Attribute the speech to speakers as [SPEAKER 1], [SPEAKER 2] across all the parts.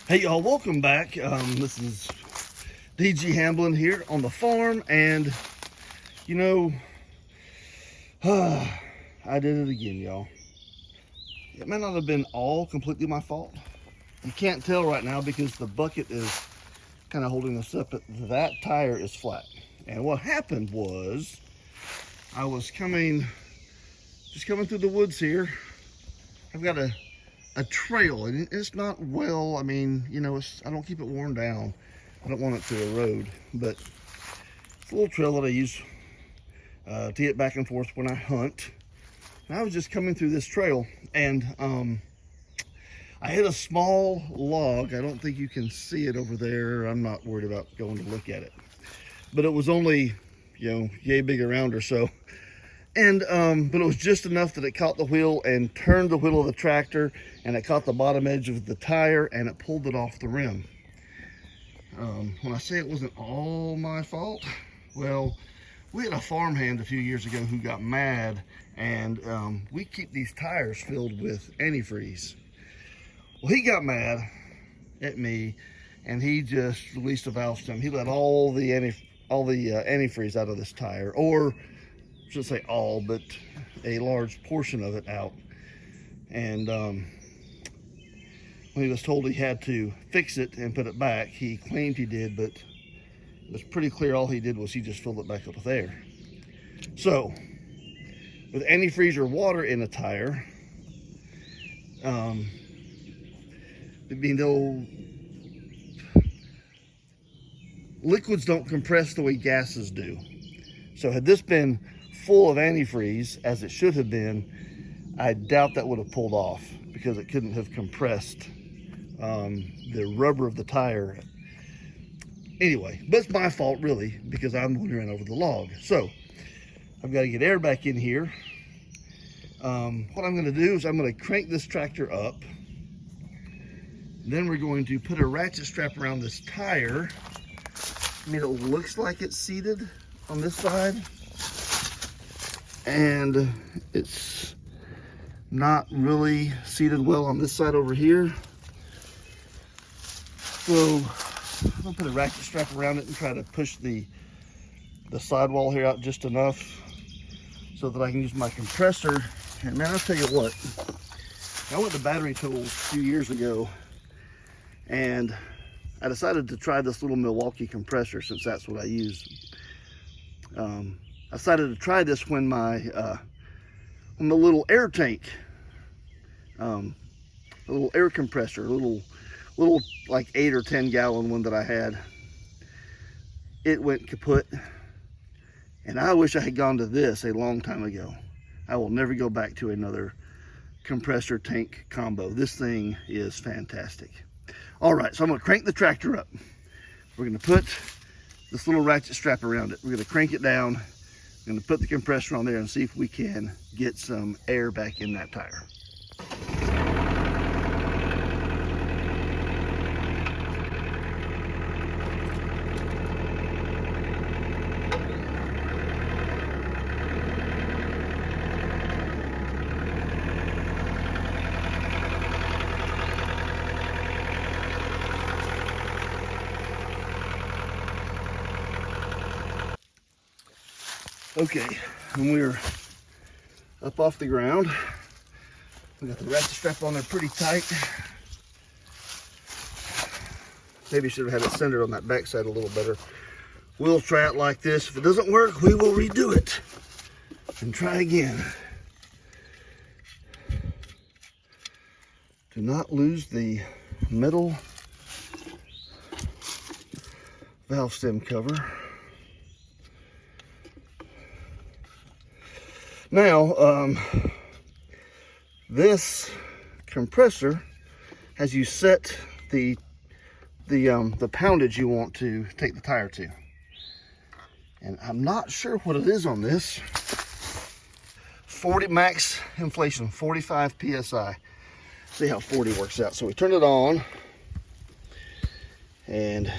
[SPEAKER 1] Hey y'all, welcome back. This is DG Hamblin here on the farm, and you know, I did it again, y'all. It may not have been all completely my fault. You can't tell right now because the bucket is kind of holding us up, but that tire is flat. And what happened was, I was just coming through the woods here. I've got a trail, and it's not well. I mean, I don't keep it worn down. I don't want it to erode, but it's a little trail that I use to get back and forth when I hunt. And I was just coming through this trail, and I hit a small log. I don't think you can see it over there. I'm not worried about going to look at it, but it was only, yay big around or so. And but it was just enough that it caught the wheel and turned the wheel of the tractor, and it caught the bottom edge of the tire and it pulled it off the rim. When I say it wasn't all my fault, well, we had a farmhand a few years ago who got mad, and we keep these tires filled with antifreeze. Well, he got mad at me, and he just released a valve stem. He let all the antifreeze out of this tire, or I shouldn't say all, but a large portion of it out. And when he was told he had to fix it and put it back, he claimed he did, but it was pretty clear all he did was he just filled it back up with air. So, with antifreeze or water in a tire, liquids don't compress the way gases do. So had this been full of antifreeze, as it should have been, I doubt that would have pulled off, because it couldn't have compressed the rubber of the tire. Anyway, but it's my fault really, because I'm the one who ran over the log. So I've got to get air back in here. What I'm going to do is I'm going to crank this tractor up. Then we're going to put a ratchet strap around this tire. I mean, it looks like it's seated on this side, and it's not really seated well on this side over here. So I'm gonna put a ratchet strap around it and try to push the sidewall here out just enough so that I can use my compressor. And man, I'll tell you what, I went to Battery Tools a few years ago, and I decided to try this little Milwaukee compressor, since that's what I use. I decided to try this when the little air tank, a little air compressor, a little like 8 or 10 gallon one that I had, it went kaput. And I wish I had gone to this a long time ago. I will never go back to another compressor tank combo. This thing is fantastic. All right, so I'm gonna crank the tractor up. We're gonna put this little ratchet strap around it. We're gonna crank it down. We're gonna put the compressor on there and see if we can get some air back in that tire. Okay, when we're up off the ground, we got the ratchet strap on there pretty tight. Maybe should have had it centered on that backside a little better. We'll try it like this. If it doesn't work, we will redo it and try again. Do not lose the metal valve stem cover. Now, this compressor has you set the poundage you want to take the tire to. And I'm not sure what it is on this. 40 max inflation, 45 PSI. See how 40 works out. So we turn it on, and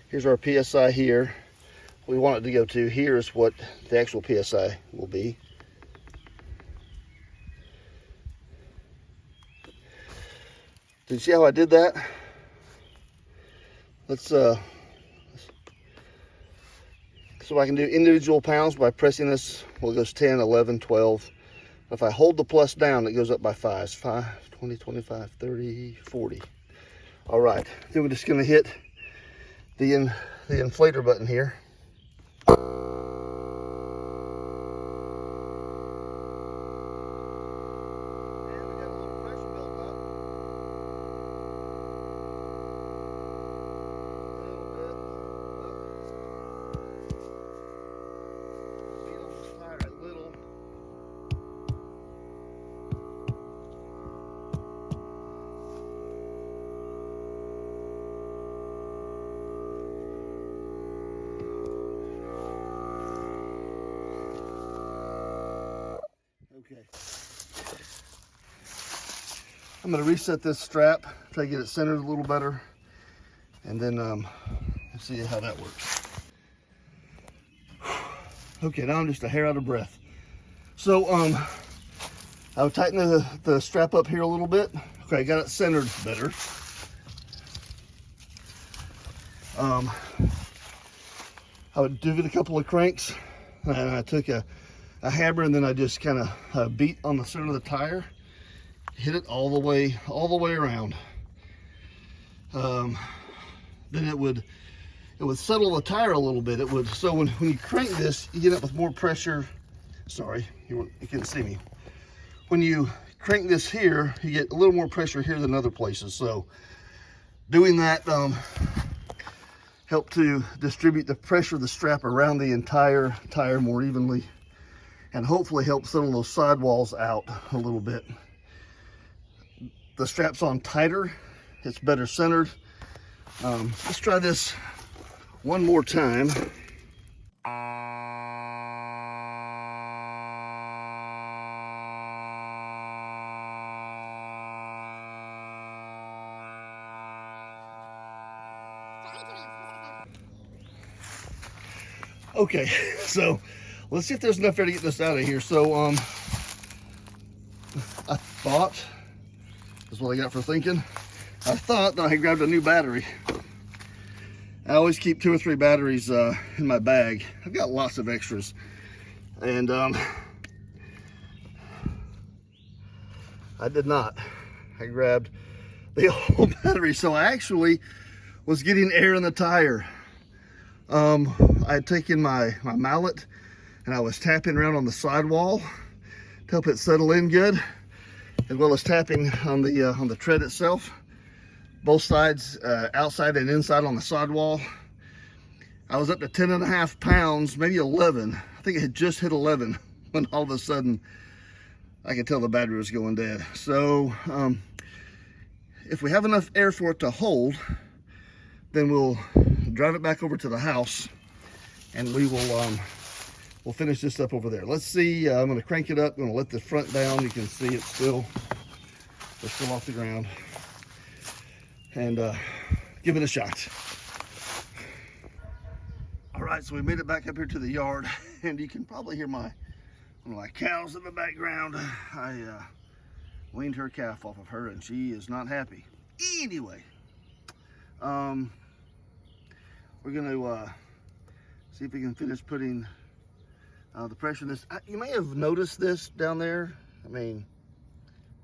[SPEAKER 1] here's our PSI here. We want it to go to. Here is what the actual PSI will be. you see how I did that? Let's so I can do individual pounds by pressing this. Well, it goes 10, 11, 12. If I hold the plus down, it goes up by 5. 5, 20, 25, 30, 40. All right, then we're just gonna hit the inflator button here. Okay. I'm going to reset this strap, try to get it centered a little better, and then see how that works. Okay, now I'm just a hair out of breath. So I would tighten the strap up here a little bit. Okay, I got it centered better. I would give it a couple of cranks, and I took a hammer, and then I just kind of beat on the center of the tire, hit it all the way around. Then it would settle the tire a little bit. It would, so when you crank this, you get up with more pressure. Sorry, you can't see me. When you crank this here, you get a little more pressure here than other places. So doing that helped to distribute the pressure of the strap around the entire tire more evenly, and hopefully help settle those sidewalls out a little bit. The strap's on tighter, it's better centered. Let's try this one more time. Okay, so let's see if there's enough there to get this out of here. So I thought, that's what I got for thinking, I thought that I had grabbed a new battery. I always keep 2 or 3 batteries in my bag. I've got lots of extras, and I did not. I grabbed the old battery, so I actually was getting air in the tire. I had taken my mallet, and I was tapping around on the sidewall to help it settle in good, as well as tapping on the tread itself, both sides, outside and inside on the sidewall. I was up to 10.5 pounds, maybe 11. I think it had just hit 11 when all of a sudden I could tell the battery was going dead. So if we have enough air for it to hold, then we'll drive it back over to the house, and we will we'll finish this up over there. Let's see. I'm going to crank it up. I'm going to let the front down. You can see it's still off the ground, and give it a shot. All right, so we made it back up here to the yard, and you can probably hear one of my cows in the background. I weaned her calf off of her, and she is not happy. Anyway, we're going to see if we can finish putting the pressure in this. You may have noticed this down there. I mean,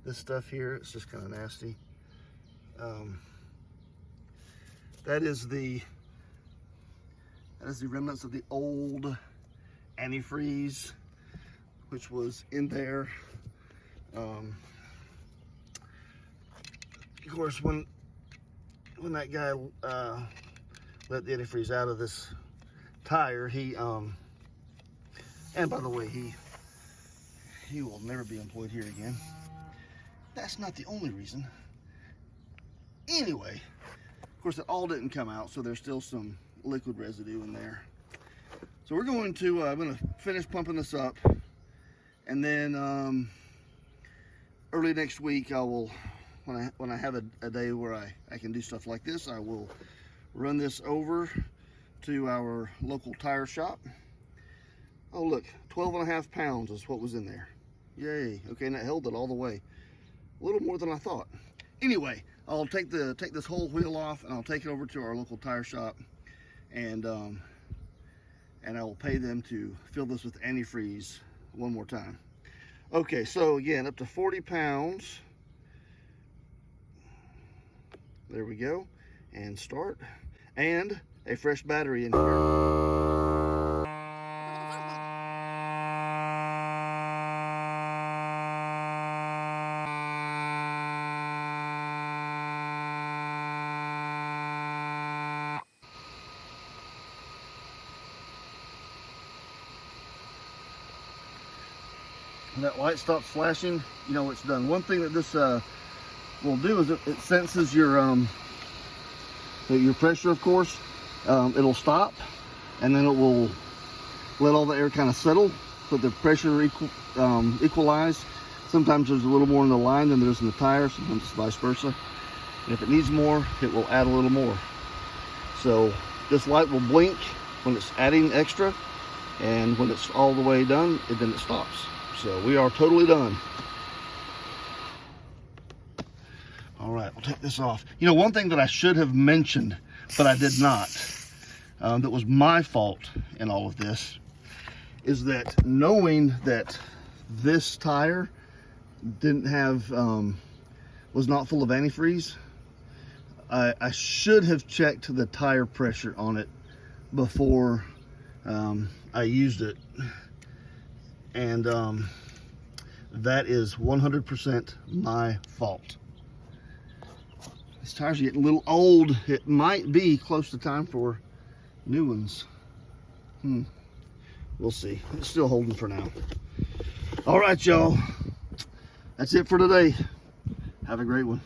[SPEAKER 1] this stuff here, it's just kind of nasty. That is the remnants of the old antifreeze, which was in there. Of course, when that guy let the antifreeze out of this tire, he and by the way, he will never be employed here again. That's not the only reason. Anyway, of course, it all didn't come out, so there's still some liquid residue in there. So we're going to I'm going to finish pumping this up, and then early next week I will, when I have a day where I can do stuff like this, I will run this over to our local tire shop. Oh look, 12.5 pounds is what was in there. Yay. Okay, and that held it all the way. A little more than I thought. Anyway, I'll take this whole wheel off, and I'll take it over to our local tire shop, and I will pay them to fill this with antifreeze one more time. Okay, so again, up to 40 pounds. There we go. And start. And a fresh battery in here. When that light stops flashing, you know it's done. One thing that this will do is it senses your pressure, of course. It'll stop, and then it will let all the air kind of settle, so the pressure equalize. Sometimes there's a little more in the line than there's in the tire, sometimes it's vice versa. And if it needs more, it will add a little more. So this light will blink when it's adding extra, and when it's all the way done, then it stops. So we are totally done. All right, we'll take this off. You know, one thing that I should have mentioned, but I did not, that was my fault in all of this, is that knowing that this tire didn't have, was not full of antifreeze, I should have checked the tire pressure on it before I used it. And that is 100% my fault. These tires are getting a little old. It might be close to time for new ones. We'll see. It's still holding for now. All right, y'all. That's it for today. Have a great one.